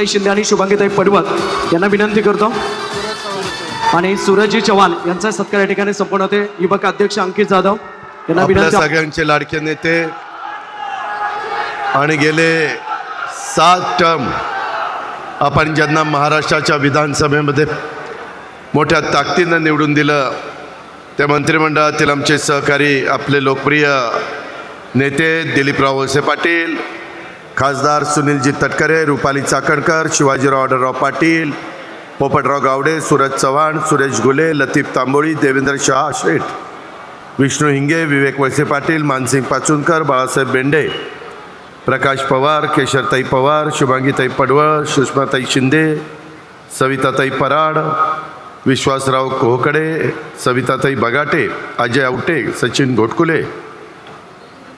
शिंदे आणि शुभांगीताई पडवळ यांना विनंती करतो आणि सूरजजी चव्हाण यांचा सत्कार या ठिकाणी संपन्न होते। युवक अध्यक्ष अंकित जाधव यांना विनंती। सगळ्यांचे लाडके नेते आणि गेले 7 टर्म आपण ज्यांना महाराष्ट्राच्या विधानसभेमध्ये मोठ्या ताकदीनं निवडून दिलं त्या मंत्रिमंडळातील आमचे सहकारी आपले लोकप्रिय नेते दिलीपराव वळसे पाटील, खासदार सुनीलजी तटकरे, रुपाली चाकणकर, शिवाजीराव आढळराव पाटील, पोपटराव गावडे, सूरज चव्हाण, सुरेश घुले, लतीफ तांबोळी, देवेंद्र शाह शेठ, विष्णू हिंगे, विवेक वळसे पाटील, मानसिंग पाचुनकर, बाळासाहेब बेंडे, प्रकाश पवार, केशरताई पवार, शुभांगीताई पडवळ, सुषमाताई शिंदे, सविताताई पराड, विश्वासराव कोहकडे, सविताताई बगाटे, अजय आवटे, सचिन घोटकुले,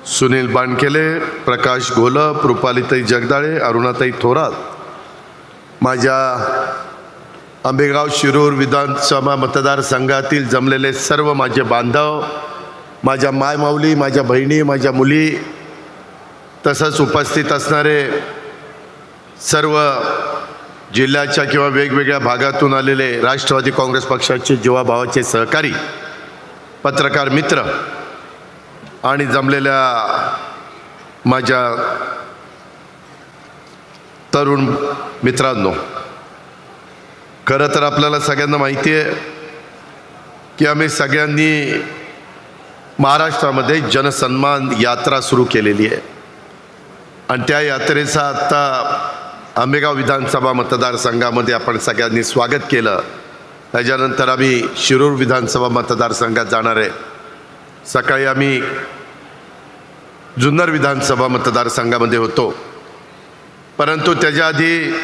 सुनील बानकेले, प्रकाश घोलप, रुपालीताई जगदाळे, अरुणाताई थोरात, माझ्या आंबेगाव शिरूर विधानसभा मतदारसंघातील जमलेले सर्व माझे बांधव, माझ्या मायमाऊली, माझ्या बहिणी, माझ्या मुली, तसंच उपस्थित असणारे सर्व जिल्ह्याच्या किंवा वेगवेगळ्या भागातून आलेले राष्ट्रवादी काँग्रेस पक्षाचे जीवाभावाचे सहकारी, पत्रकार मित्र आणि जमलेल्या माझ्या तरुण मित्रांनो, खरं तर आपल्याला सगळ्यांना माहिती आहे की आम्ही सगळ्यांनी महाराष्ट्रामध्ये जनसन्मान यात्रा सुरू केलेली आहे आणि त्या यात्रेचा आत्ता आंबेगाव विधानसभा मतदारसंघामध्ये आपण सगळ्यांनी स्वागत केलं। त्याच्यानंतर आम्ही शिरूर विधानसभा मतदारसंघात जाणार आहे। सकाळी आम्ही जुन्नर विधानसभा मतदारसंघामध्ये होतो, परंतु त्याच्या आधी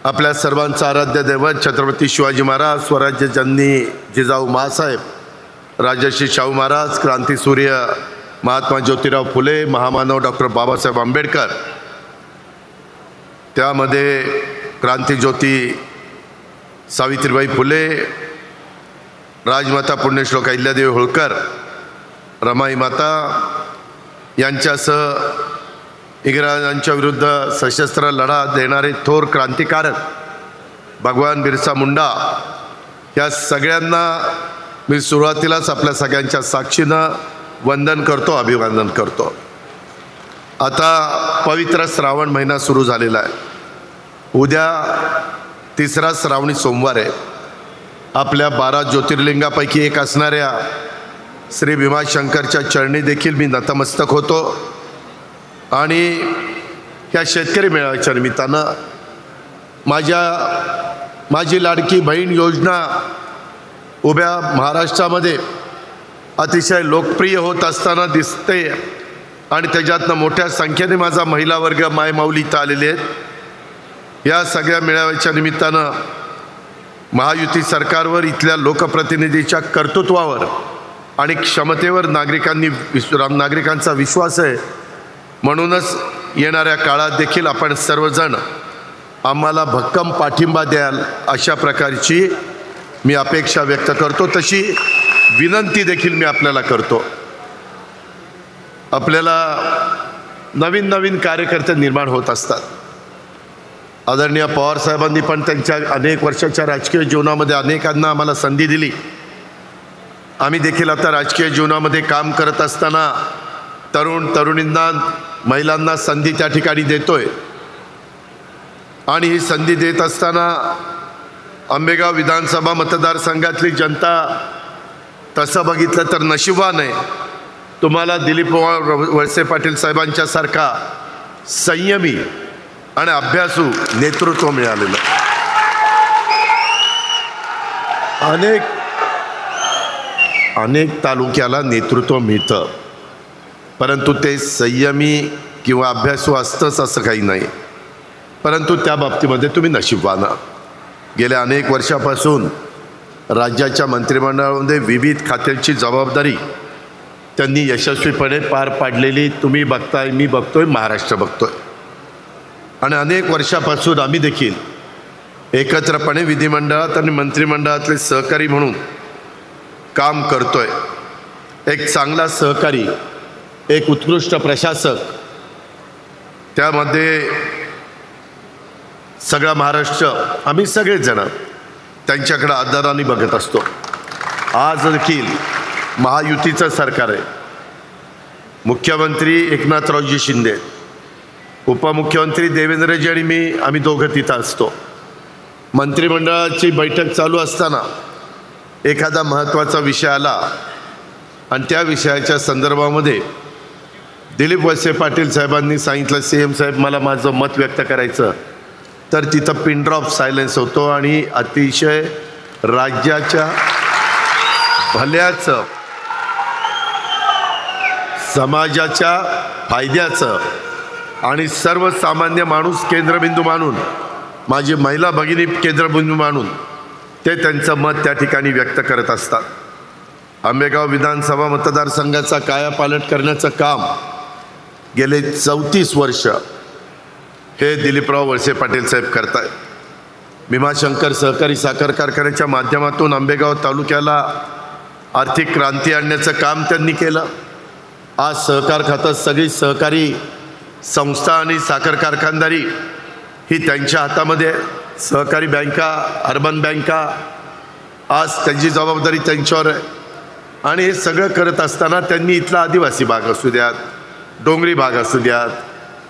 आपल्या सर्वांचा आराध्य दैवत छत्रपती शिवाजी महाराज, स्वराज्य जननी जिजाऊ माँसाहेब, राजर्षी शाहू महाराज, क्रांतीसूर्य महात्मा ज्योतिराव फुले, महामानव डॉक्टर बाबासाहेब आंबेडकर, त्यामध्ये क्रांतीज्योती सावित्रीबाई फुले, राजमाता पुण्यश्लोक अहिल्यादेवी होळकर, रमाई माता यांच्यासह इंग्रजांच्या विरुद्ध सशस्त्र लढा देणारे थोर क्रांतिकारक भगवान बिरसा मुंडा, या सगळ्यांना मी सुरुवातीलाच आपल्या सगळ्यांच्या साक्षीनं वंदन करतो, अभिवादन करतो। आता पवित्र श्रावण महिना सुरू झालेला आहे। उद्या 3रा श्रावणी सोमवार आहे। आपल्या 12 ज्योतिर्लिंगापैकी एक असणाऱ्या श्री भीमाशंकरच्या चरणी देखील मी नतमस्तक होतो आणि ह्या शेतकरी मेळाव्याच्या निमित्तानं माझी लाडकी बहीण योजना उभ्या महाराष्ट्रामध्ये अतिशय लोकप्रिय होत असताना दिसते आणि त्याच्यातनं मोठ्या संख्येने माझा महिला वर्ग मायमाऊली इथं आलेले आहेत। या सगळ्या मेळाव्याच्या निमित्तानं महायुती सरकारवर, इथल्या लोकप्रतिनिधीच्या कर्तृत्वावर आणि क्षमतेवर नागरिकांचा विश्वास आहे। म्हणूनच येणाऱ्या काळात देखील आपण सर्वजण आम्हाला भक्कम पाठिंबा द्याल अशा प्रकारची मी अपेक्षा व्यक्त करतो, तशी विनंती देखील मी आपल्याला करतो। आपल्याला नवीन नवीन कार्यकर्ते निर्माण होत असतात। आदरणीय पवार साहेबांनी पण त्यांच्या अनेक वर्षाच्या राजकीय जीवनामध्ये अनेकांना आम्हाला संधी दिली। आम्ही देखील आता राजकीय जीवनामध्ये काम करत असताना तरुणींना, महिलांना संधी त्या ठिकाणी देतोय आणि ही संधी देत असताना आंबेगाव विधानसभा मतदारसंघातली जनता तसं बघितलं तर नशिबान आहे। तुम्हाला दिलीपराव वळसे पाटील साहेबांच्या सारखा संयमी आणि अभ्यासू नेतृत्व मिळालेलं। अनेक तालुक्याला नेतृत्व मिळतं, परंतु ते संयमी किंवा अभ्यासू असतंच असं काही नाही। परंतु त्या बाबतीमध्ये तुम्ही नशीबवान। गेल्या अनेक वर्षापासून राज्याच्या मंत्रिमंडळामध्ये विविध खात्यांची जबाबदारी त्यांनी यशस्वीपणे पार पाडलेली तुम्ही बघताय, मी बघतोय, महाराष्ट्र बघतोय। आणि अनेक वर्षापासून आम्ही देखील एकत्रपणे विधिमंडळात आणि मंत्रिमंडळातले सहकारी म्हणून काम करतोय। एक चांगला सहकारी, एक उत्कृष्ट प्रशासक, त्यामध्ये सगळा महाराष्ट्र आम्ही सगळेजण त्यांच्याकडे आदराने बघत असतो. आज देखील महायुतीचं सरकार आहे. मुख्यमंत्री एकनाथरावजी शिंदे, उपमुख्यमंत्री देवेंद्रजी आणि मी, आम्ही दोघं तिथं असतो. मंत्रिमंडळाची बैठक चालू असताना एखादा महत्त्वाचा विषय आला आणि त्या विषयाच्या संदर्भामध्ये दिलीप वळसे पाटील साहेबांनी सांगितलं, CM साहेब मला माझं मत व्यक्त करायचं, तर तिथं पिन ड्रॉप सायलेन्स होतो आणि अतिशय राज्याच्या भल्याचं, समाजाच्या फायद्याचं आणि सर्वसामान्य माणूस केंद्रबिंदू मानून, माझी महिला भगिनी केंद्रबिंदू मानून ते त्यांचं मत त्या ठिकाणी व्यक्त करत असतात. आंबेगाव विधानसभा मतदारसंघाचा कायापालट करण्याचं काम गेले 34 वर्ष हे दिलीपराव वळसे पाटील साहेब करतायत. भीमाशंकर सहकारी साखर कारखान्याच्या माध्यमातून आंबेगाव तालुक्याला आर्थिक क्रांती आणण्याचं काम त्यांनी केलं. आज सहकार खातं, सगळी सहकारी संस्था आणि साखर कारखानदारी ही त्यांच्या हातामध्ये आहे. सहकारी बँका, अर्बन बँका, आज त्यांची जबाबदारी त्यांच्यावर आहे. आणि हे सगळं करत असताना त्यांनी इथला आदिवासी भाग असू द्यात, डोंगरी भाग असू द्यात,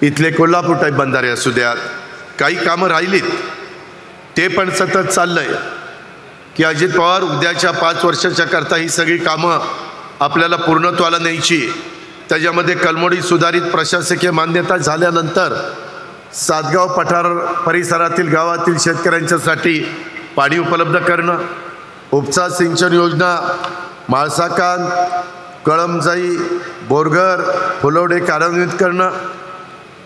इथले कोल्हापूर टाईप बंधारे असू द्यात, काही कामं राहिलीत ते पण सतत चाललं आहे की अजित पवार उद्याच्या 5 वर्षाच्या करता ही सगळी कामं आपल्याला पूर्णत्वाला न्यायची. त्याच्यामध्ये कलमोडी सुधारित प्रशासकीय मान्यता झाल्यानंतर सातगाव पठार परिसरातील गावातील शेतकऱ्यांच्यासाठी पाणी उपलब्ध करणं, उपसा सिंचन योजना, माळसाकांद, कळमजाई, बोरघर, फुलवडे कार्यान्वित करणं,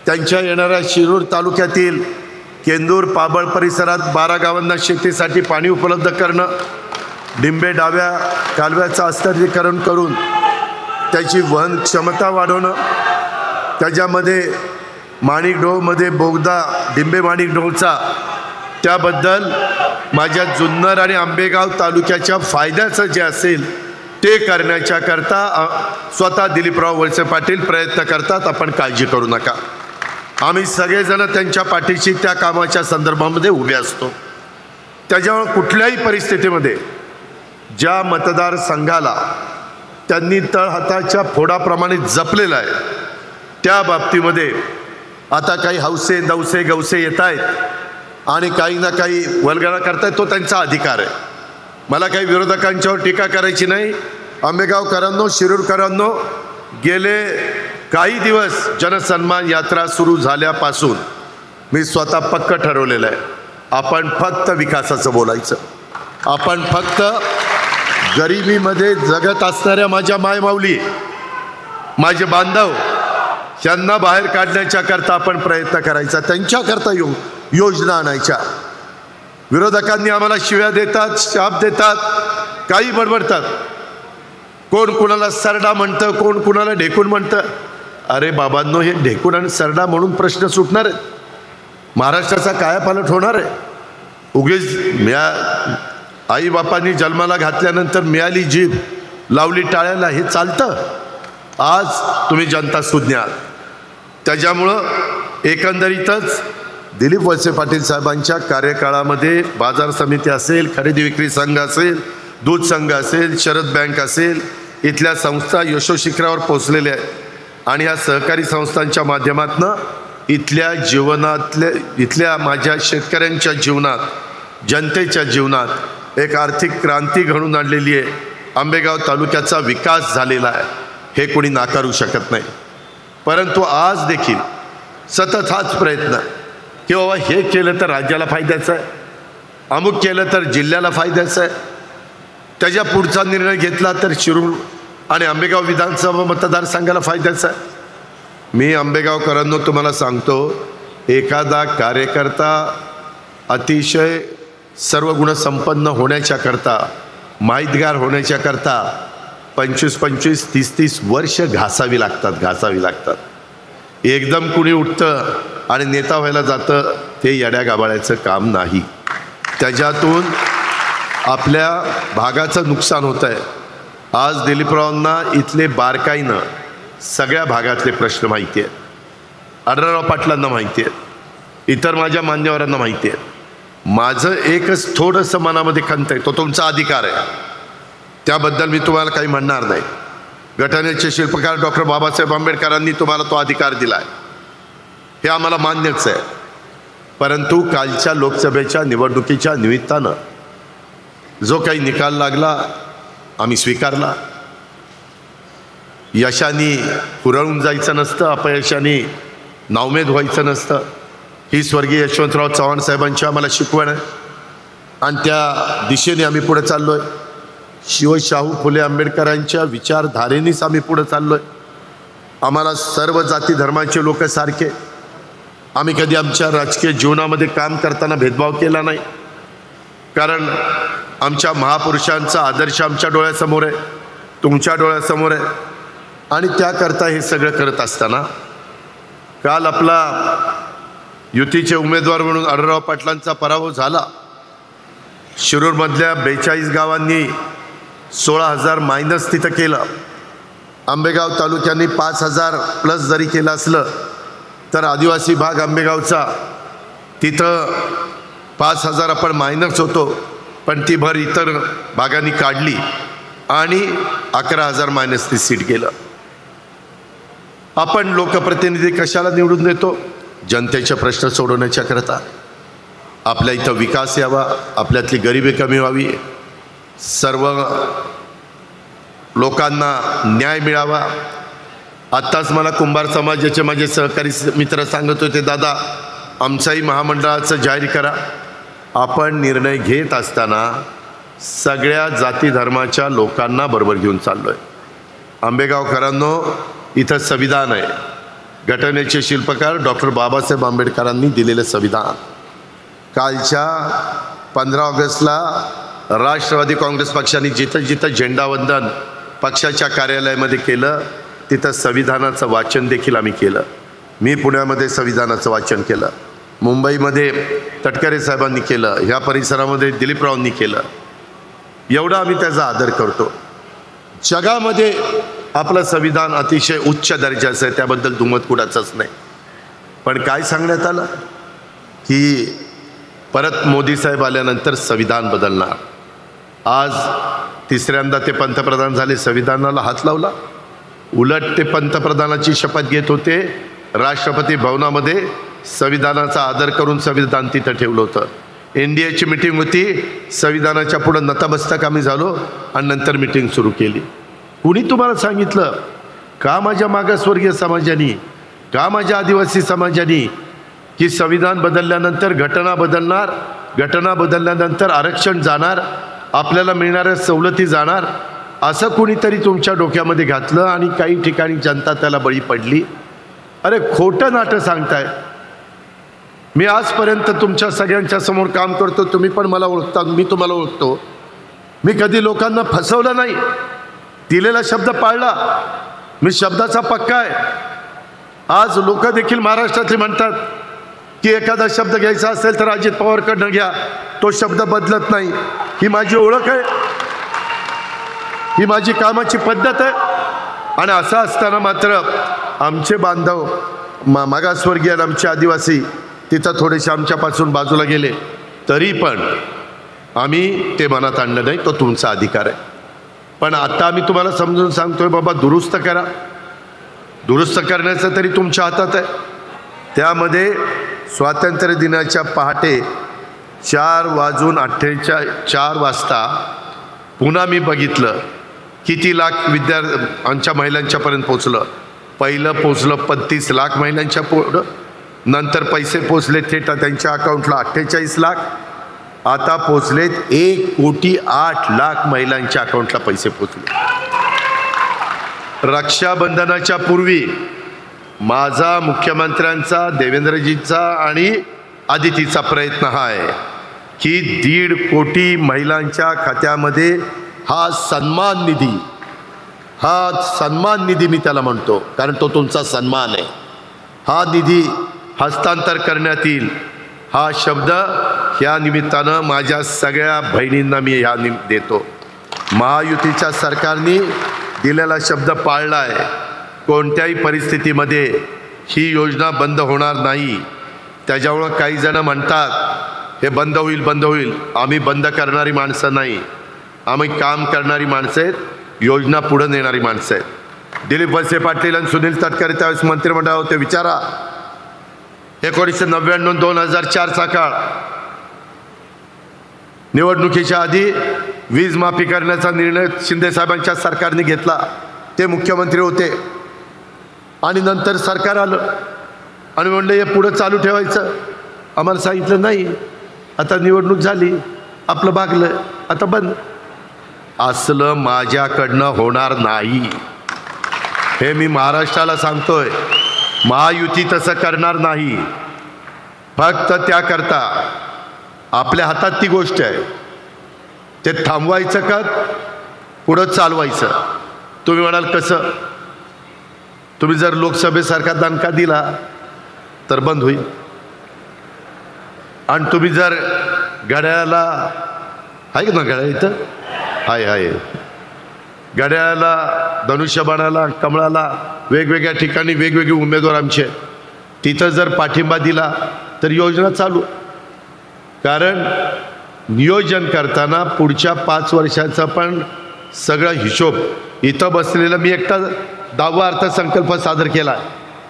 त्यांच्या येणाऱ्या शिरूर तालुक्यातील केंदूर, पाबळ परिसरात 12 गावांना शेतीसाठी पाणी उपलब्ध करणं, डिंबे डाव्या कालव्याचं अस्थिरीकरण करून त्याची वहन क्षमता वाढवणं, त्याच्यामध्ये माणिकडोहमध्ये बोगदा डिंबे माणिकडोहचा, त्याबद्दल माझ्या जुन्नर आणि आंबेगाव तालुक्याच्या फायद्याचं जे असेल ते करण्याच्या करता स्वतः दिलीपराव वळसे पाटील प्रयत्न करतात. आपण काळजी करू नका. आम्ही सगळेजण त्यांच्या पाठीशी त्या कामाच्या संदर्भामध्ये उभे असतो. त्याच्यामुळे कुठल्याही परिस्थितीमध्ये ज्या मतदारसंघाला त्यांनी तळहाताच्या फोडाप्रमाणे जपलेलं आहे त्या बाबतीमध्ये आता काही हौसे दौसे गवसे येत आहेत आणि काही ना काही वल्गना करतायत, तो त्यांचा अधिकार आहे. मला काही विरोधकांच्यावर टीका करायची नाही. आंबेगावकरांनो, शिरूरकरांनो, गेले काही दिवस जनसन्मान यात्रा सुरू झाल्यापासून मी स्वतः पक्क ठरवलेलं आहे, आपण फक्त विकासाचं बोलायचं. आपण फक्त गरिबीमध्ये जगत असणाऱ्या माझ्या मायमाऊली, माझे बांधव यांना बाहेर काढण्याच्या करता आपण प्रयत्न करायचा, त्यांच्याकरता योजना आणायच्या. विरोधकांनी आम्हाला शिव्या देतात, शाप देतात, काही बडबडतात. कोण कुणाला सरडा म्हणतं, कोण कुणाला ढेकून म्हणतं. अरे बाबांनो, हे ढेकून आणि सरडा म्हणून प्रश्न सुटणार आहेत? महाराष्ट्राचा कायापालट होणार आहे? उगीच आईबापांनी जन्माला घातल्यानंतर मिळाली जीभ लावली टाळ्याला, हे चालतं? आज तुम्ही जनता सुज्ञ आहात. त्याच्यामुळं एकंदरीतच दिलीप वळसे पाटील साहेबांच्या कार्यकाळामध्ये बाजार समिती असेल, खरेदी विक्री संघ असेल, दूध संघ असेल, शरद बँक असेल, इथल्या संस्था यशोशिखरावर पोचलेल्या आहेत. आणि ह्या सहकारी संस्थांच्या माध्यमातून इथल्या माझ्या शेतकऱ्यांच्या जीवनात, जनतेच्या जीवनात एक आर्थिक क्रांती घडून आणलेली आहे. आंबेगाव तालुक्याचा विकास झालेला आहे, हे कोणी नाकारू शकत नाही. परंतु आज देखील सतत हाच प्रयत्न की बाबा हे केलं तर राज्याला फायद्याचं आहे, अमुक केलं तर जिल्ह्याला फायद्याचं आहे, त्याच्या पुढचा निर्णय घेतला तर शिरूर आणि आंबेगाव विधानसभा मतदारसंघाला फायद्याचा आहे. मी आंबेगावकरांनो तुम्हाला सांगतो, एखादा कार्यकर्ता अतिशय सर्व गुणसंपन्न होण्याच्या करता, माहितगार होण्याच्या करता 25-25, 30-30 वर्ष घासावी लागतात. एकदम कुणी उठतं आणि नेता व्हायला जातं, ते येड्या गाबाळ्याचं काम नाही. त्याच्यातून आपल्या भागाचं नुकसान होतं आहे. आज दिलीपरावांना इथले बारकाईनं सगळ्या भागातले प्रश्न माहिती आहेत. आढळराव पाटलांना माहिती आहेत, इतर माझ्या मान्यवरांना माहिती आहे. माझं एकच थोडंसं मनामध्ये खंत आहे, तो तुमचा अधिकार आहे, त्याबद्दल मी तुम्हाला काही म्हणणार नाही. घटनेचे शिल्पकार डॉक्टर बाबासाहेब आंबेडकरांनी तुम्हाला तो अधिकार दिला आहे, हे आम्हाला मान्यच आहे. परंतु कालच्या लोकसभेच्या निवडणुकीच्या निमित्तानं जो काही निकाल लागला आम्ही स्वीकारला. यशाने हुरळून जायचं नसतं, अपयशाने नाउमेद व्हायचं नसतं, ही स्वर्गीय यशवंतराव चव्हाण साहेबांची आम्हाला शिकवण आहे आणि त्या दिशेने आम्ही पुढे चाललो आहे. शाहू फुले आंबेडकरांच्या विचारधारेनेच आम्ही पुढे चाललो आहे. आम्हाला सर्व जाती धर्माचे लोक सारखे. आम्ही कधी आमच्या राजकीय जीवनामध्ये काम करताना भेदभाव केला नाही, कारण आमच्या महापुरुषांचा आदर्श आमच्या डोळ्यासमोर आहे, तुमच्या डोळ्यासमोर आहे. आणि त्याकरता हे सगळं करत असताना काल आपला युतीचे उमेदवार म्हणून आढळराव पाटलांचा पराभव झाला. शिरूरमधल्या 42 गावांनी 16,000 मायनस तिथं केलं. आंबेगाव तालुक्यांनी 5,000 प्लस जरी केलं असलं तर आदिवासी भाग आंबेगावचा तिथं 5,000 आपण मायनस होतो, पण ती भर इतर भागांनी काढली आणि 11,000 मायनस ती सीट गेलं. आपण लोकप्रतिनिधी कशाला निवडून देतो? जनतेचे प्रश्न सोडवण्याच्या करता. आपल्या इथं विकास यावा, आपल्यातली गरिबी कमी व्हावी, सर्व लोकांना न्याय मिळावा. आत्ताच मला कुंभार समाजाचे माझे सहकारी मित्र सांगत होते, दादा आमचाही महामंडळाचं जाहीर करा. आपण निर्णय घेत असताना सगळ्या जाती धर्माच्या लोकांना बरोबर घेऊन चाललो आहे. आंबेगावकरांनो, इथं संविधान आहे, घटनेचे शिल्पकार डॉक्टर बाबासाहेब आंबेडकरांनी दिलेलं संविधान. कालच्या 15 ऑगस्टला राष्ट्रवादी काँग्रेस पक्षाने जिथं जिथं झेंडावंदन पक्षाच्या कार्यालयामध्ये केलं तिथं संविधानाचं वाचन देखील आम्ही केलं. मी पुण्यामध्ये संविधानाचं वाचन केलं, मुंबईमध्ये तटकरे साहेबांनी केलं, ह्या परिसरामध्ये दिलीपरावांनी केलं. एवढा आम्ही त्याचा आदर करतो. जगामध्ये आपलं संविधान अतिशय उच्च दर्जाचं आहे, त्याबद्दल दुमत कुणाचंच नाही. पण काय सांगण्यात आलं की परत मोदी साहेब आल्यानंतर संविधान बदलणार. आज तिसऱ्यांदा ते पंतप्रधान झाले, संविधानाला हात लावला. उलट ते पंतप्रधानाची शपथ घेत होते, राष्ट्रपती भवनामध्ये संविधानाचा आदर करून संविधान तिथं ठेवलं होतं. NDAची मिटिंग होती, संविधानाच्या पुढं नतमस्तक आम्ही झालो आणि नंतर मिटिंग सुरू केली. कुणी तुम्हाला सांगितलं का माझ्या मागासवर्गीय समाजाने, का माझ्या आदिवासी समाजाने की संविधान बदलल्यानंतर घटना बदलणार, घटना बदलल्यानंतर आरक्षण जाणार, आपल्याला मिळणाऱ्या सवलती जाणार, असं कुणीतरी तुमच्या डोक्यामध्ये घातलं आणि काही ठिकाणी जनता त्याला बळी पडली. अरे खोटं नाटं सांगताय. मी आजपर्यंत तुमच्या सगळ्यांच्या समोर काम करतो, तुम्ही पण मला ओळखता, मी तुम्हाला ओळखतो. मी कधी लोकांना फसवलं नाही, दिलेला शब्द पाळला. मी शब्दाचा पक्का आहे. आज लोक देखील महाराष्ट्रातले म्हणतात की एखादा शब्द घ्यायचा असेल तर अजित पवारकडनं घ्या, तो शब्द बदलत नाही. ही माझी ओळख आहे, ही माझी कामाची पद्धत आहे. आणि असं असताना मात्र आमचे बांधव मागासवर्गीय आणि आमचे आदिवासी तिथं थोडेसे आमच्यापासून बाजूला गेले, तरी पण आम्ही ते मनात आणलं नाही. तो तुमचा अधिकार आहे. पण आता आम्ही तुम्हाला समजून सांगतोय, बाबा दुरुस्त करा. दुरुस्त करण्याचं तरी तुमच्या हातात आहे. त्यामध्ये स्वातंत्र्य दिनाच्या पहाटे 4 वाजता पुन्हा मी बघितलं किती लाख आमच्या महिलांच्यापर्यंत पोचलं. पहिलं पोचलं 35 लाख महिलांच्या पुढं, नंतर पैसे पोचले थेट त्यांच्या अकाउंटला 48 लाख. आता पोचलेत 1,08,00,000 महिलांच्या अकाउंटला पैसे पोचले. रक्षाबंधनाच्या पूर्वी माझा, मुख्यमंत्र्यांचा, देवेंद्रजींचा आणि आदितीचा प्रयत्न हा आहे की 1.5 कोटी महिलांच्या खात्यामध्ये हा सन्मान निधी मी त्याला म्हणतो, कारण तो तुमचा सन्मान आहे. हा निधी हस्तांतर करण्यात येईल. हा शब्द ह्या निमित्तानं माझ्या सगळ्या बहिणींना मी देतो. महायुतीच्या सरकारने दिलेला शब्द पाळला आहे. कोणत्याही परिस्थितीमध्ये ही योजना बंद होणार नाही. त्याच्यामुळं काही जण म्हणतात हे बंद होईल बंद होईल. आम्ही बंद करणारी माणसं नाही, आम्ही काम करणारी माणसं आहेत, योजना पुढे नेणारी माणसं आहेत. दिलीप वळसे पाटील आणि सुनील तटकरे त्यावेळेस मंत्रिमंडळात होते. विचारा 1999-2004चा काळ, निवडणुकीच्या आधी वीज माफी करण्याचा निर्णय शिंदे साहेबांच्या सरकारने घेतला. ते मुख्यमंत्री होते आणि नंतर सरकार आलं आणि म्हणलं हे पुढं चालू ठेवायचं. आम्हाला सांगितलं नाही, आता निवडणूक झाली, आपलं भागलं, आता बंद. असलं माझ्याकडनं होणार नाही, हे मी महाराष्ट्राला सांगतोय. महायुती तसं करणार नाही. फक्त त्याकरता आपल्या हातात ती गोष्ट आहे, ते थांबवायचं का पुढं चालवायचं. तुम्ही म्हणाल कसं? तुम्ही जर लोकसभेसारखा दणका दिला तर बंद होईल, आणि तुम्ही जर घड्याळाला आहे ना, घड्याळ इथं आहे, घड्याळाला, धनुष्यबाणाला, कमळाला वेगवेगळ्या ठिकाणी वेगवेगळे उमेदवार आमचे, तिथं जर पाठिंबा दिला तर योजना चालू. कारण नियोजन करताना पुढच्या 5 वर्षाचा पण सगळा हिशोब, इथं बसलेला मी एकटा 10वा अर्थसंकल्प सादर केला,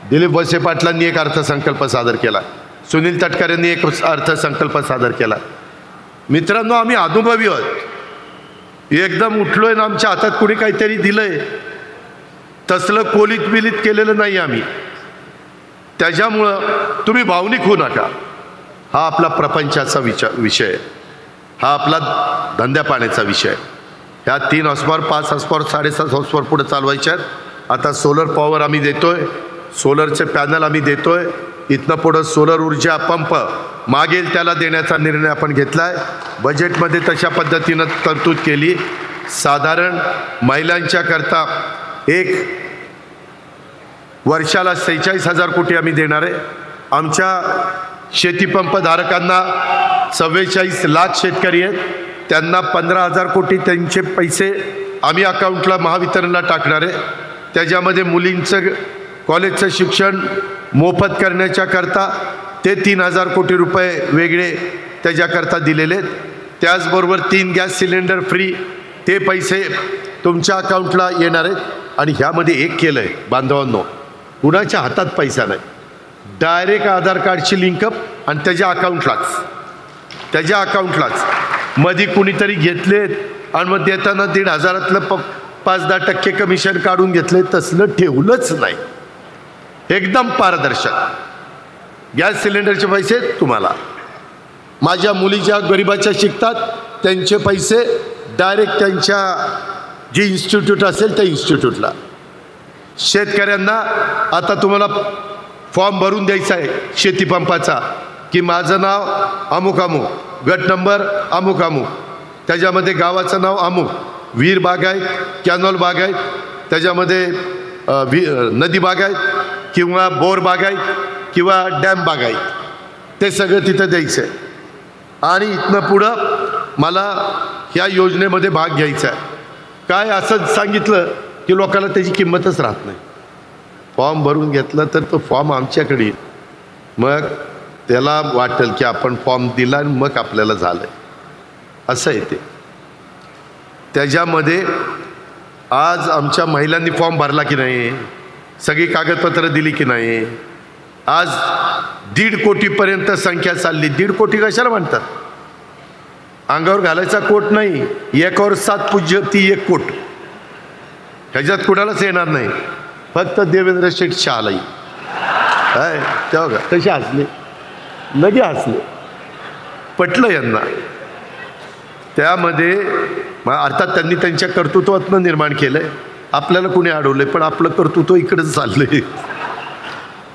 दिलीप वळसे पाटलांनी एक अर्थसंकल्प सादर केला, सुनील तटकरेंनी एक अर्थसंकल्प सादर केला. मित्रांनो, आम्ही अनुभवी आहोत. एकदम उठलोय ना आमच्या हातात कुणी काहीतरी दिलंय तसलं कोलीत बिलीत केलेलं नाही आम्ही. त्याच्यामुळं तुम्ही भावनिक होऊ नका. हा आपला प्रपंचाचा विषय, हा आपला धंद्या पाण्याचा विषय. ह्या 3 हॉर्सपॉवर, 5 हॉर्सपॉवर, 7.5 हॉर्सपॉवर पुढे चालवायच्या आहेत. आता सोलर पॉवर आम्ही देतोय, सोलरचे पॅनल आम्ही देतोय. इथनं पुढं सोलर ऊर्जा पंप मागेल त्याला देण्याचा निर्णय आपण घेतला आहे. बजेटमध्ये तशा पद्धतीनं तरतूद केली. साधारण महिलांच्या करता एक वर्षाला 46,000 कोटी आम्ही देणार आहे. आमच्या शेतीपंप धारकांना 44 लाख शेतकरी आहेत, त्यांना 15,000 कोटी त्यांचे पैसे आम्ही अकाउंटला महावितरणला टाकणार आहे. त्याच्यामध्ये मुलींचं कॉलेजचं शिक्षण मोफत करण्याच्या करता ते 3,000 कोटी रुपये वेगळे त्याच्याकरता दिलेले आहेत. त्याचबरोबर 3 गॅस सिलेंडर फ्री, ते पैसे तुमच्या अकाउंटला येणार आहेत. आणि ह्यामध्ये एक केलं आहे बांधवांनो, कुणाच्या हातात पैसा नाही, डायरेक्ट आधार कार्डची लिंकअप आणि त्याच्या अकाउंटलाच मध्ये कुणीतरी घेतलेत आणि मग देताना 1,500तलं 5-10% कमिशन काढून घेतले. तसलं ठेवलंच नाही, एकदम पारदर्शक. गॅस सिलेंडरचे पैसे तुम्हाला, माझ्या मुलीच्या गरिबाच्या शिकतात त्यांचे पैसे डायरेक्ट त्यांच्या जी इन्स्टिट्यूट असेल त्या इन्स्टिट्यूटला. शेतकऱ्यांना आता तुम्हाला फॉर्म भरून द्यायचा आहे शेतीपंपाचा, की माझं नाव अमुक अमुक, गट नंबर अमुक अमुक, त्याच्यामध्ये गावाचं नाव अमुक, विहीर बागायत, कॅनॉल बागायत, त्याच्यामध्ये नदी बागायत किंवा बोर बागायत किंवा डॅम बागायत, ते सगळं तिथं द्यायचं आहे. आणि इथनं पुढं मला ह्या योजनेमध्ये भाग घ्यायचा आहे. काय असं सांगितलं की लोकांना त्याची किंमतच राहत नाही. फॉर्म भरून घेतलं तर तो फॉर्म आमच्याकडे येईल, मग त्याला वाटेल की आपण फॉर्म दिला आणि मग आपल्याला झालं असं आहे ते. त्याच्यामध्ये आज आमच्या महिलांनी फॉर्म भरला की नाही, सगळी कागदपत्रं दिली की नाही. आज 1.5 कोटीपर्यंत संख्या चालली. 1.5 कोटी कशाला म्हणतात? अंगावर घालायचा कोट नाही, 1 और 7 पूज्य ती 1 कोट, ह्याच्यात कुणालाच येणार नाही. फक्त देवेंद्र शेठ शहालाई काय तेव्हा तसे हसले, लगे हसले, पटलं यांना. त्यामध्ये अर्थात त्यांनी त्यांच्या कर्तृत्वातनं निर्माण केलंय, आपल्याला कुणी अडवलंय, पण आपलं कर्तृत्व इकडंच चाललंय.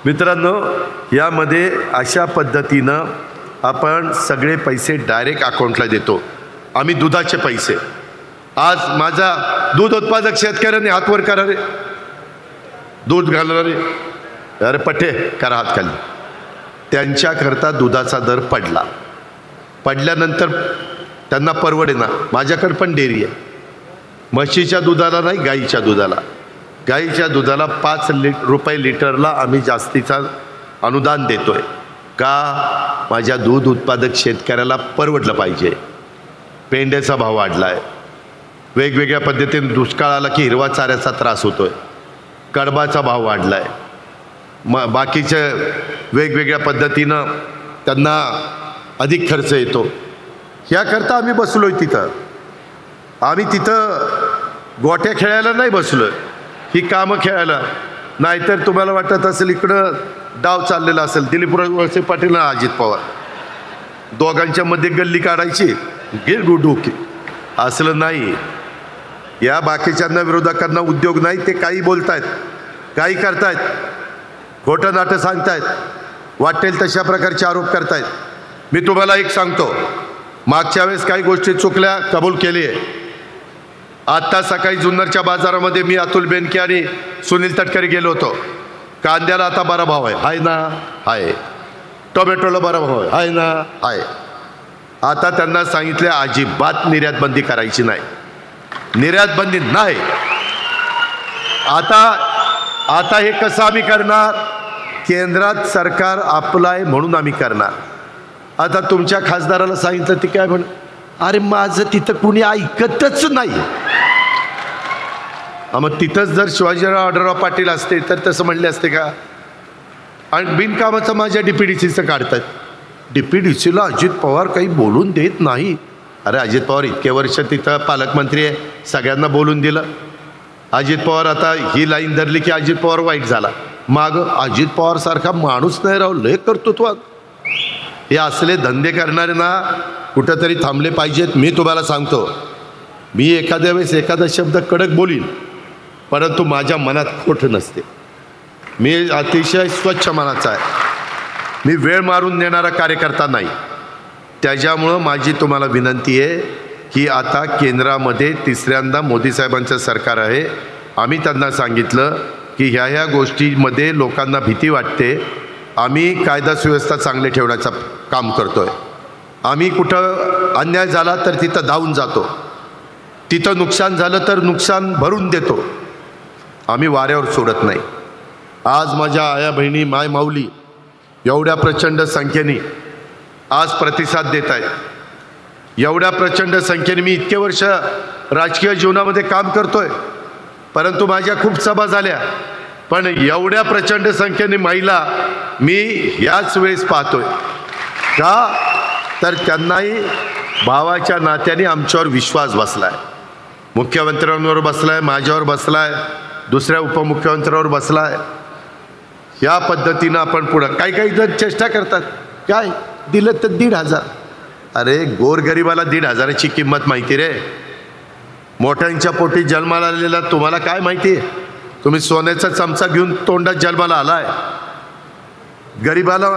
मित्रांनो, यामध्ये अशा पद्धतीनं आपण सगळे पैसे डायरेक्ट अकाउंटला देतो. आम्ही दुधाचे पैसे, आज माझा दूध उत्पादक शेतकऱ्यांनी हात वर करा रे, दूध घालणारे अरे पठे करा हात खाली. त्यांच्याकरता दुधाचा दर पडल्यानंतर त्यांना परवडे ना. माझ्याकडे पण डेअरी आहे, म्हशीच्या दुधाला नाही, गाईच्या दुधाला 5 रुपये लिटरला आम्ही जास्तीचा अनुदान देतोय. का माझ्या दूध उत्पादक शेतकऱ्याला परवडलं पाहिजे. पेंड्याचा भाव वाढला आहे, वेगवेगळ्या पद्धतीने दुष्काळ आला की हिरवा चाऱ्याचा त्रास होतो आहे, कडबाचा भाव वाढला आहे, बाकीच्या वेगवेगळ्या पद्धतीनं त्यांना अधिक खर्च येतो. ह्याकरता आम्ही बसलो आहे तिथं. आम्ही तिथं गोट्या खेळायला नाही बसलो आहे, ही कामं खेळायला. नाहीतर तुम्हाला वाटत असेल इकडं डाव चाललेला असेल, दिलीप वळसे पाटील आणि अजित पवार दोघांच्या मध्ये गल्ली काढायची, गिर डोकी. असलं नाही. या बाकीच्यांना विरोधकांना उद्योग नाही, ते काही बोलतायत, काही करतायत, खोटं नाटं सांगतायत, वाटेल तशा प्रकारचे आरोप करतायत. मी तुम्हाला एक सांगतो, मागच्या वेळेस काही गोष्टी चुकल्या, कबूल केली आहे. आत्ता सकाळी जुन्नरच्या बाजारामध्ये मी अतुल बेनके आणि सुनील तटकरे गेलो होतो. कांद्याला आता बरा भाव आहे, हाय ना, आहे. टोमॅटोला बरा भाव आहे, हाय ना, आहे. आता त्यांना सांगितले अजिबात निर्यात बंदी करायची नाही, निर्यात बंदी नाही. आता हे कसं आम्ही करणार? केंद्रात सरकार आपलं आहे म्हणून आम्ही करणार. आता तुमच्या खासदाराला सांगितलं ती काय म्हण, अरे माझं तिथं कुणी ऐकतच नाही. मग तिथंच जर शिवाजीराव आढळराव पाटील असते तर तसं म्हणले असते का? आणि बिनकामाचं माझ्या DPDCचं काढतात. DPDCला अजित पवार काही बोलून देत नाही. अरे अजित पवार इतके वर्ष तिथं पालकमंत्री आहे, सगळ्यांना बोलून दिलं. अजित पवार आता ही लाईन धरली की अजित पवार वाईट झाला. माग अजित पवार सारखा माणूस नाही राव, लय कर्तृत्वात. हे असले धंदे करणारे ना कुठंतरी थांबले पाहिजेत. मी तुम्हाला सांगतो, मी एखाद्या वेळेस एखादा शब्द कडक बोलीन, परंतु माझ्या मनात खोट नसते. मी अतिशय स्वच्छ मनाचा आहे. मी वेळ मारून देणारा कार्यकर्ता नाही. त्याच्यामुळं माझी तुम्हाला विनंती आहे की आता केंद्रामध्ये तिसऱ्यांदा मोदी साहेबांचं सरकार आहे. आम्ही त्यांना सांगितलं की ह्या गोष्टीमध्ये लोकांना भीती वाटते. आम्ही कायदा सुव्यवस्था चांगले ठेवण्याचं काम करतो आहे. आम्ही कुठं अन्याय झाला तर तिथं धावून जातो, तिथं नुकसान झालं तर नुकसान भरून देतो. आम्ही वाऱ्यावर सोडत नाही. आज माझ्या आया बहिणी, माय माऊली एवढ्या प्रचंड संख्येने आज प्रतिसाद देत आहेत. एवढ्या प्रचंड संख्येने मी इतके वर्ष राजकीय जीवनामध्ये काम करतोय, परंतु माझ्या खूप सभा झाल्या, पण एवढ्या प्रचंड संख्येने महिला मी याच वेळेस पाहतोय. का तर त्यांनाही भावाच्या नात्याने आमच्यावर विश्वास बसलाय. मुख्यमंत्र्यांवर बसलाय, माझ्यावर बसलाय, दुसऱ्या उपमुख्यमंत्र्यावर बसलाय. या पद्धतीनं आपण पुढं काही जण चेष्टा करतात, काय दिलं तर 1,500. अरे गोरगरिबाला 1,500ची किंमत माहिती रे. मोठ्यांच्या पोटी जन्माला आलेला तुम्हाला काय माहिती आहे? तुम्ही सोन्याचा चमचा घेऊन तोंडात जन्माला आलाय. गरिबाला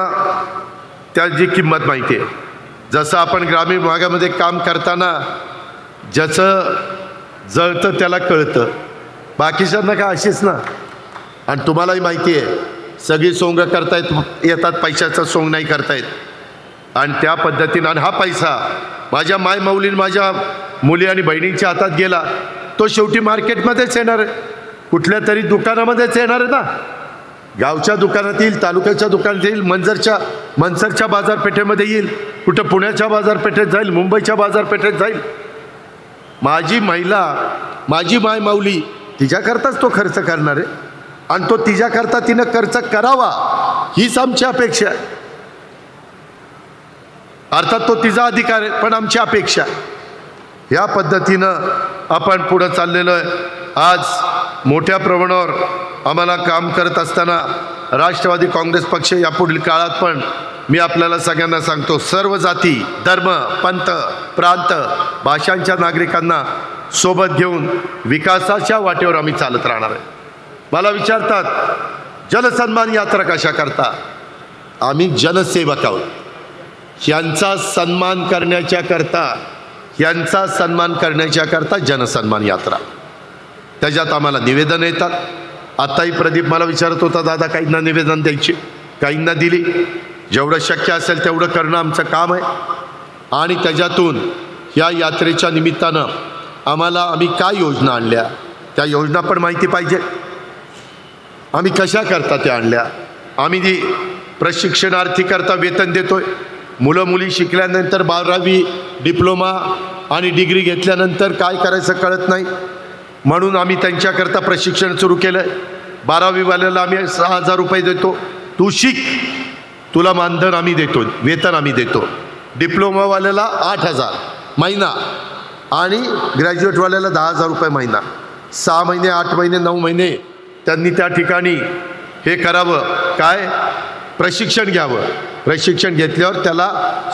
त्याची किंमत माहिती आहे. जसं आपण ग्रामीण भागामध्ये काम करताना ज्याचं जळतं त्याला कळतं, बाकीच्यांना काय अशीच ना. आणि तुम्हालाही माहिती आहे सगळी सोंग करतायत, येतात, पैशाचं सोंग नाही करतायत. आणि त्या पद्धतीनं आणि हा पैसा माझ्या माय माऊलीन माझ्या मुली आणि बहिणींच्या हातात गेला तो शेवटी मार्केटमध्येच येणार आहे, कुठल्या तरी दुकानामध्येच येणार आहे ना. गावच्या दुकानात येईल, तालुक्याच्या दुकानात येईल, मनसरच्या बाजारपेठेमध्ये येईल, कुठं पुण्याच्या बाजारपेठेत जाईल, मुंबईच्या बाजारपेठेत जाईल. माझी महिला, माझी माय माऊली तिच्याकरताच तो खर्च करणार आहे. आणि तो तिच्याकरता तिनं खर्च करावा हीच आमची अपेक्षा आहे. अर्थात तो तिचा अधिकार आहे, पण आमची अपेक्षा. या पद्धतीनं आपण पुढं चाललेलो आहे. आज मोठ्या प्रमाणावर आम्हाला काम करत असताना राष्ट्रवादी काँग्रेस पक्ष यापुढील काळात पण मी आपल्याला सगळ्यांना सांगतो, सर्व जाती, धर्म, पंथ, प्रांत, भाषांच्या नागरिकांना सोबत घेऊन विकासाच्या वाटेवर आम्ही चालत राहणार आहे. मला विचारतात जनसन्मान यात्रा कशा करता? आम्ही जनसेवक आहोत. यांचा सन्मान करण्याच्या करता जनसन्मान यात्रा. त्याच्यात आम्हाला निवेदन येतात. आत्ताही प्रदीप मला विचारत होता, दादा काहींना निवेदन द्यायची, काहींना दिली. जेवढं शक्य असेल तेवढं करणं आमचं काम आहे. आणि त्याच्यातून या यात्रेच्या निमित्तानं आम्ही काय योजना आणल्या त्या योजना पण माहिती पाहिजे. आम्ही कशा करता त्या आणल्या. आम्ही प्रशिक्षणार्थीकरता वेतन देतोय. मुलं मुली शिकल्यानंतर 12वी डिप्लोमा आणि डिग्री घेतल्यानंतर काय करायचं कळत नाही, म्हणून आम्ही त्यांच्याकरता प्रशिक्षण सुरू केलं आहे. 12वी वाल्याला आम्ही 6,000 रुपये देतो, तू शिक, तुला मानधन आम्ही देतो, वेतन आम्ही देतो. डिप्लोमावाल्याला 8,000 महिना आणि ग्रॅज्युएटवाल्याला 10,000 रुपये महिना. 6 महिने 8 महिने 9 महिने त्यांनी त्या ठिकाणी हे करावं, काय प्रशिक्षण घ्यावं. प्रशिक्षण घेतल्यावर त्याला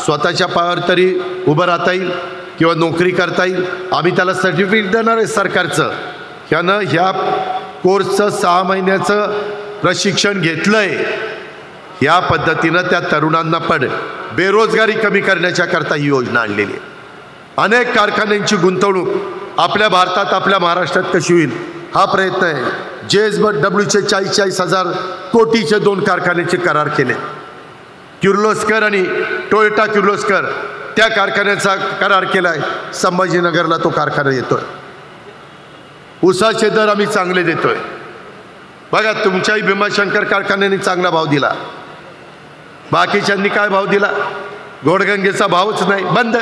स्वतःच्या पायावर तरी उभं राहता येईल किंवा नोकरी करता येईल. आम्ही त्याला सर्टिफिकेट देणार आहे सरकारचं, ह्यानं ह्या कोर्सचं 6 महिन्याचं प्रशिक्षण घेतलं आहे. या पद्धतीनं त्या तरुणांना पण बेरोजगारी कमी करण्याच्या करता ही योजना आणलेली आहे. अनेक कारखान्यांची गुंतवणूक आपल्या भारतात, आपल्या महाराष्ट्रात कशी होईल हा प्रयत्न आहे. JSWचे 40,000 कोटीचे 2 कारखान्याचे करार केले. किर्लोस्कर आणि टोयोटा किर्लोस्कर त्या कारखान्याचा करार केला आहे. संभाजीनगरला तो कारखाना येतोय. ऊसाचे दर आम्ही चांगले देतोय. बघा, तुमच्याही भीमाशंकर कारखान्याने चांगला भाव दिला, बाकीच्यांनी काय भाव दिला? घोडगंगेचा भावच नाही, बंद.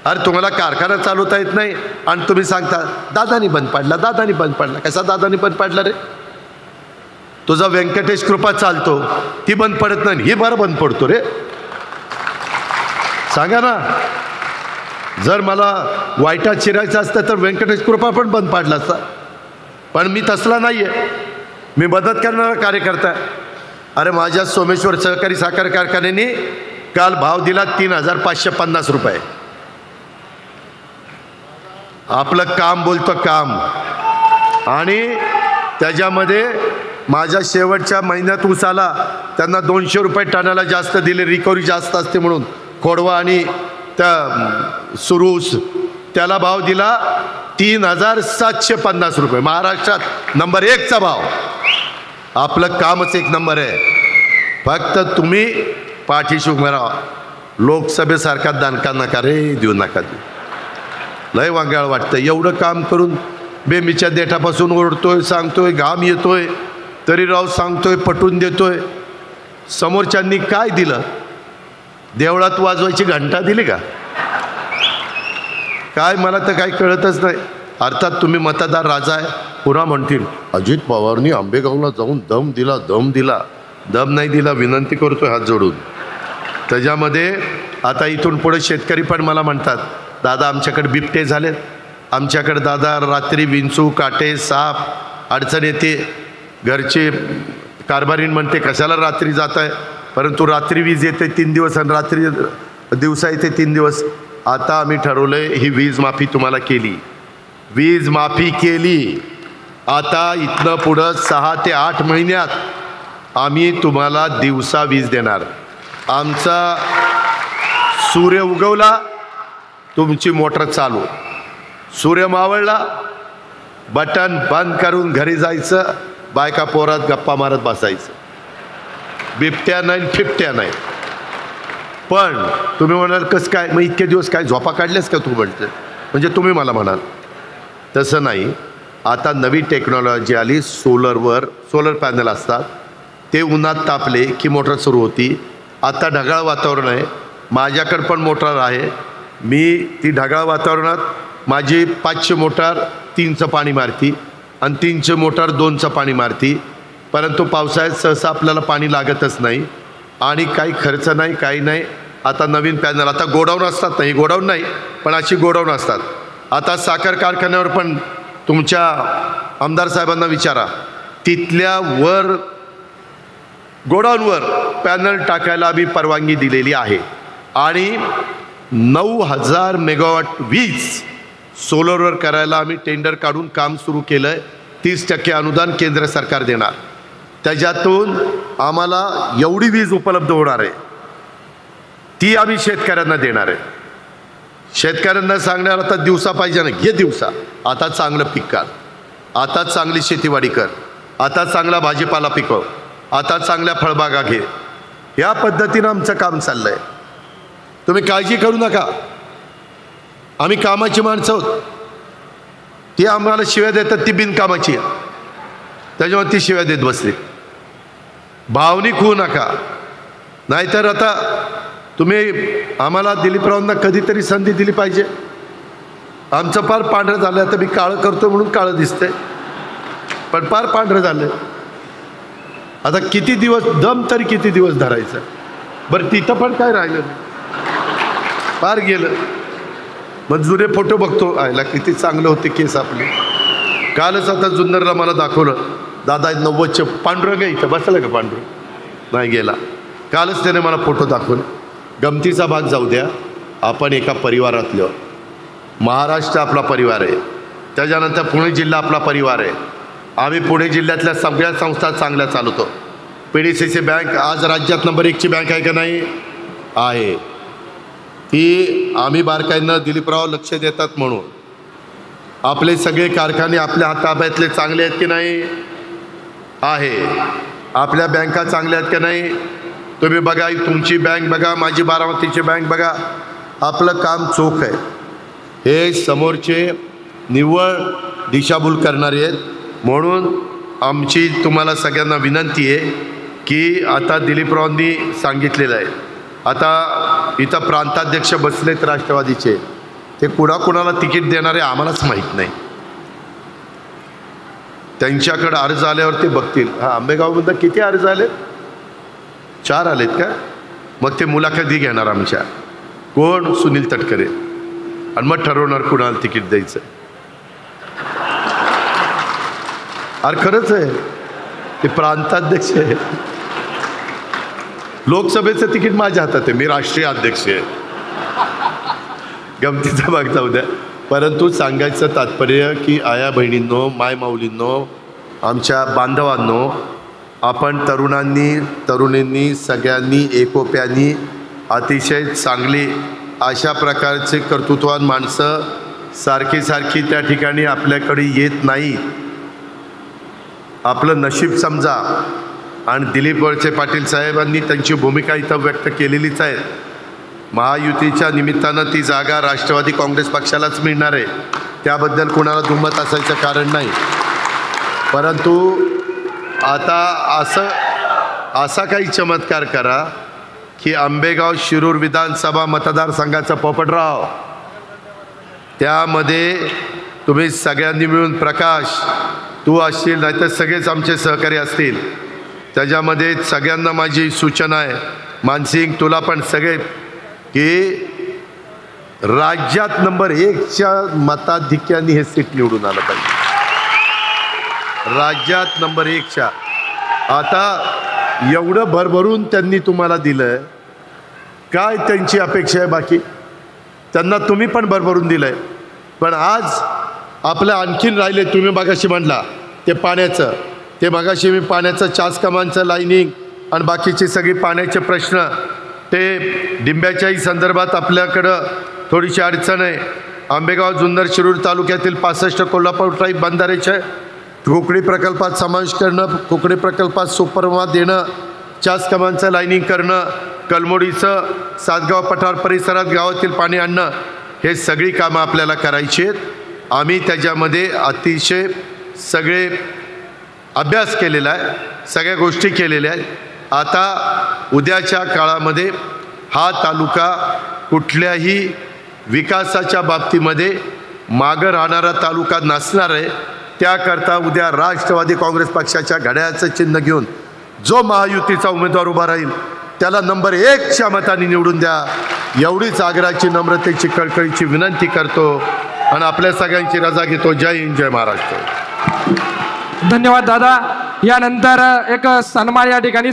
अरे तुम्हाला कारखाना चालवता येत नाही आणि तुम्ही सांगता दादानी बंद पाडला, दादानी बंद पाडला. कसा दादानी बंद पाडला रे? तुझा व्यंकटेश कृपा चालतो, ती बंद पडत नाही, ही बरं बंद पडतो रे. सांगा ना, जर मला वाईटात शिरायचं असतं तर व्यंकटेश कृपा पण बंद पाडला असता, पण मी तसला नाही आहे. मी मदत करणारा कार्यकर्ता. अरे माझ्या सोमेश्वर सहकारी साखर कारखान्याने काल भाव दिला 3,550 रुपये. आपलं काम बोलतं काम. आणि त्याच्यामध्ये माझ्या शेवटच्या महिन्यात ऊस आला, त्यांना 200 रुपये टनाला जास्त दिले, रिकव्हरी जास्त असते म्हणून. खोडवा आणि त्या सुरूस त्याला भाव दिला 3,750 रुपये. महाराष्ट्रात नंबर 1चा भाव. आपलं कामच 1 नंबर आहे. फक्त तुम्ही पाठीशी उभं राहा. लोकसभेसारखा दणका नका रे देऊ नका देऊ. लय वांगाळ वाटतं. एवढं काम करून बेंबीच्या देठापासून ओढतोय, सांगतोय, घाम येतोय, तरी राव सांगतोय, पटवून देतोय. समोरच्यांनी काय दिलं? देवळात वाजवायची घंटा दिली का काय? मला तर काही कळतच नाही. अर्थात तुम्ही मतदार राजा आहे. पुन्हा म्हणतील अजित पवारनी आंबेगावला जाऊन दम दिला, दम दिला. दम नाही दिला, विनंती करतोय हात जोडून. त्याच्यामध्ये आता इथून पुढे शेतकरी पण मला म्हणतात दादा आमच्याकडे बिबटे झालेत, आमच्याकडे दादा रात्री विंचू, काटे, साप अडचण येते. घरचे कारभारीण म्हणते कशाला रात्री जात आहे, परंतु रात्री वीज येते 3 दिवस आणि रात्री दिवसा येते 3 दिवस. आता आम्ही ठरवलंय ही वीज माफी तुम्हाला केली, वीज माफी केली. आता इथनं पुढं 6 ते 8 महिन्यात आम्ही तुम्हाला दिवसा वीज देणार. आमचा सूर्य उगवला तुमची मोटर चालू, सूर्य मावळला बटन बंद करून घरी जायचं, बायका पोरात गप्पा मारत बसायचं. बिबट्या नाही, फिबट्या नाही. पण तुम्ही म्हणाल कसं काय, मग इतके दिवस काय झोपा काढल्यास का तू म्हणते, म्हणजे तुम्ही मला म्हणाल. तसं नाही. आता नवी टेक्नॉलॉजी आली. सोलर पॅनल असतात, ते उन्हात तापले की मोटर सुरू होती. आता ढगाळ वातावरण आहे, माझ्याकडं पण मोटर आहे. मी ती ढगाळ वातावरणात माझी 500 मोटार 3चं पाणी मारती आणि 300 मोटार 2चं पाणी मारती. परंतु पावसाळ्यात सहसा आपल्याला पाणी लागतच नाही आणि काही खर्च नाही, काही नाही. आता नवीन पॅनल, आता गोडाऊन असतात ना, ही गोडाऊन नाही पण अशी गोडाऊन असतात. आता साखर कारखान्यावर पण तुमच्या आमदार साहेबांना विचारा, तिथल्या वर गोडाऊनवर पॅनल टाकायला आम्ही परवानगी दिलेली आहे. आणि 9,000 मेगावॉट वीज सोलरवर करायला आम्ही टेंडर काढून काम सुरू केलं आहे. 30% अनुदान केंद्र सरकार देणार. त्याच्यातून आम्हाला एवढी वीज उपलब्ध होणार आहे ती आम्ही शेतकऱ्यांना देणार आहे. शेतकऱ्यांना सांगणार आता दिवसा पाहिजे ना, घे दिवसा. आता चांगलं पीक काढ, आता चांगली शेतीवाडी कर, आता चांगला भाजीपाला पिकव, आता चांगल्या फळबागा घे. या पद्धतीनं आमचं काम चाललं आहे. तुम्ही काळजी करू नका. आम्ही कामाची माणसं आहोत. ती आम्हाला शिव्या देतात, ती बिनकामाची आहे, त्याच्यामुळे ती शिव्या देत बसली. भावनिक होऊ नका. नाहीतर आता तुम्ही आम्हाला दिलीपरावांना कधीतरी संधी दिली पाहिजे. आमचं फार पांढरं झालं, आता मी काळं करतो म्हणून काळं दिसतंय, पण फार पांढरं झालं. आता किती दिवस दम तरी किती दिवस धरायचं. बरं तिथं पण काय राहिलं नाही, फार गेलं. मग जुने फोटो बघतो, आयला किती चांगलं होते केस आपले. कालच आता जुन्नरला मला दाखवलं, दादा 90चे पांढरं गे इथं बसलं का पांढरं नाही गेला. कालच त्याने मला फोटो दाखवले. गमतीचा भाग जाऊ द्या, आपण एका परिवारातलं. महाराष्ट्र आपला परिवार आहे, त्याच्यानंतर पुणे जिल्हा आपला परिवार आहे. आम्ही पुणे जिल्ह्यातल्या सगळ्या संस्था चांगल्या चालवतो. PDCC बँक आज राज्यात नंबर 1ची बँक आहे का नाही आहे. ती आम्ही बारकाईनं दिलीपराव लक्ष देतात म्हणून. आपले सगळे कारखाने आपल्या ताब्यातले चांगले आहेत की नाही आहे. आपल्या बँका चांगल्या आहेत का नाही तुम्ही बघा. तुमची बँक बघा, माझी बारामतीची बँक बघा. आपलं काम चोख आहे. हे समोरचे निव्वळ दिशाभूल करणारे आहेत. म्हणून आमची तुम्हाला सगळ्यांना विनंती आहे की आता दिलीपरावांनी सांगितलेलं आहे, आता इथं प्रांताध्यक्ष बसलेत राष्ट्रवादीचे, ते कुणाकुणाला तिकीट देणारे आम्हालाच माहीत नाही. त्यांच्याकडं अर्ज आल्यावर ते बघतील. हा आंबेगावमध्ये किती अर्ज आले? 4 आलेत का? मग ते मुलाखती घेणार आमच्या. कोण? सुनील तटकरे. आणि मग ठरवणार कुणाला तिकीट द्यायचं. अरे खरंच आहे, ते प्रांताध्यक्ष आहे. लोकसभेचं तिकीट माझ्या हातात आहे, मी राष्ट्रीय अध्यक्ष आहे. गमतीचा भाग जाऊ द्या. परंतु सांगायचं तात्पर्य की आया बहिणींनो, माय माऊलींनो, आमच्या बांधवांनो, आपण तरुणींनी सगळ्यांनी एकोप्यानी अतिशय चांगली अशा प्रकारचे कर्तृत्ववान माणसं सारखी त्या ठिकाणी आपल्याकडे येत नाही. आपलं नशीब समजा. आणि दिलीप वळसे पाटील साहेबांनी त्यांची भूमिका इथं व्यक्त केलेलीच आहे. महायुतीच्या निमित्तानं ती जागा राष्ट्रवादी काँग्रेस पक्षालाच मिळणार आहे, त्याबद्दल कोणाला दुमत असायचं कारण नाही. परंतु आता असा काही चमत्कार करा की आंबेगाव शिरूर विधानसभा मतदारसंघाचा पोपटराव, त्यामध्ये तुम्ही सगळ्यांनी मिळून, प्रकाश तू असशील, नाहीतर सगळेच आमचे सहकारी असतील, त्याच्यामध्ये सगळ्यांना माझी सूचना आहे, मानसिंग तुला पण सगळे, की राज्यात नंबर 1च्या मताधिक्याने हे सीट निवडून आलं पाहिजे. राज्यात नंबर 1च्या. आता एवढं भरभरून त्यांनी तुम्हाला दिलं, काय त्यांची अपेक्षा आहे बाकी? त्यांना तुम्ही पण भरभरून दिलं आहे. पण आज आपलं आणखीन राहिले. तुम्ही मगाशी म्हटला ते पाण्याचं, ते मगाशी मी पाण्याचं चासकामांचं लाईनिंग आणि बाकीचे सगळे पाण्याचे प्रश्न, ते डिंब्याच्याही संदर्भात आपल्याकडं थोडीशी अडचण आहे. आंबेगाव जुन्नर शिरूर तालुक्यातील 65 कोल्हापूर टाईप बंधारेचे कोकणी प्रकल्पात समावेश करणं, कोकणी प्रकल्पात सुपरवा देणं, चासकामांचं लाईनिंग करणं, कलमोडीचं सातगाव पठार परिसरात गावातील पाणी आणणं, हे सगळी कामं आपल्याला करायची आहेत. आम्ही त्याच्यामध्ये अतिशय सगळे अभ्यास केलेला आहे, सगळ्या गोष्टी केलेल्या आहेत. आता उद्याच्या काळामध्ये हा तालुका कुठल्याही विकासाच्या बाबतीमध्ये मागं राहणारा तालुका नसणार आहे. त्याकरता उद्या राष्ट्रवादी काँग्रेस पक्षाच्या घड्याळाचं चिन्ह घेऊन जो महायुतीचा उमेदवार उभा राहील त्याला नंबर 1च्या मताने निवडून द्या, एवढीच आग्रहाची, नम्रतेची, कळकळीची विनंती करतो आणि आपल्या सगळ्यांची रजा घेतो. जय हिंद, जय महाराष्ट्र. धन्यवाद दादा. यानंतर एक सन्मान या ठिकाणी